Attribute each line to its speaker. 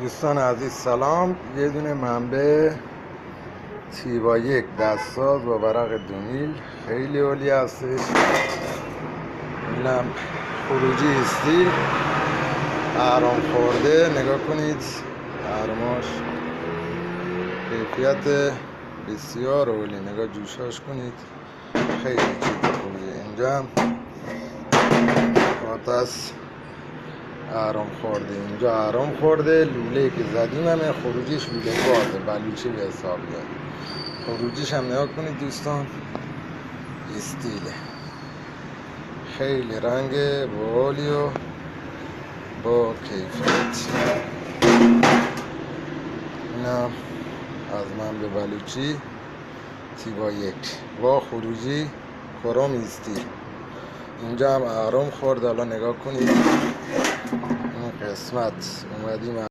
Speaker 1: دوستان عزیز سلام. یه دونه منبع تیوا 1 دستساز با ورق 2 میل خیلی عالی هستش. اینم خروجی استیل اهرام خورده، نگاه کنید اهراماش کیفیت بسیار عالی، نگاه جوشاش کنید خیلی چیز خوبیه. اینجا هم آتش اهرام خورده، اینجا اهرام خورده، لوله که زدیم همه خروجیش لوله بازه بلوچه به حساب میاد. خروجیش هم نگاه کنید دوستان استیله، خیلی رنگ باحالی و با کیفیت. اینا از منبع بلوچی تیوا 1 با خروجی کروم استیل. اینجا هم اهرام خورد. حالا نگاه کنید این قسمت اومدیم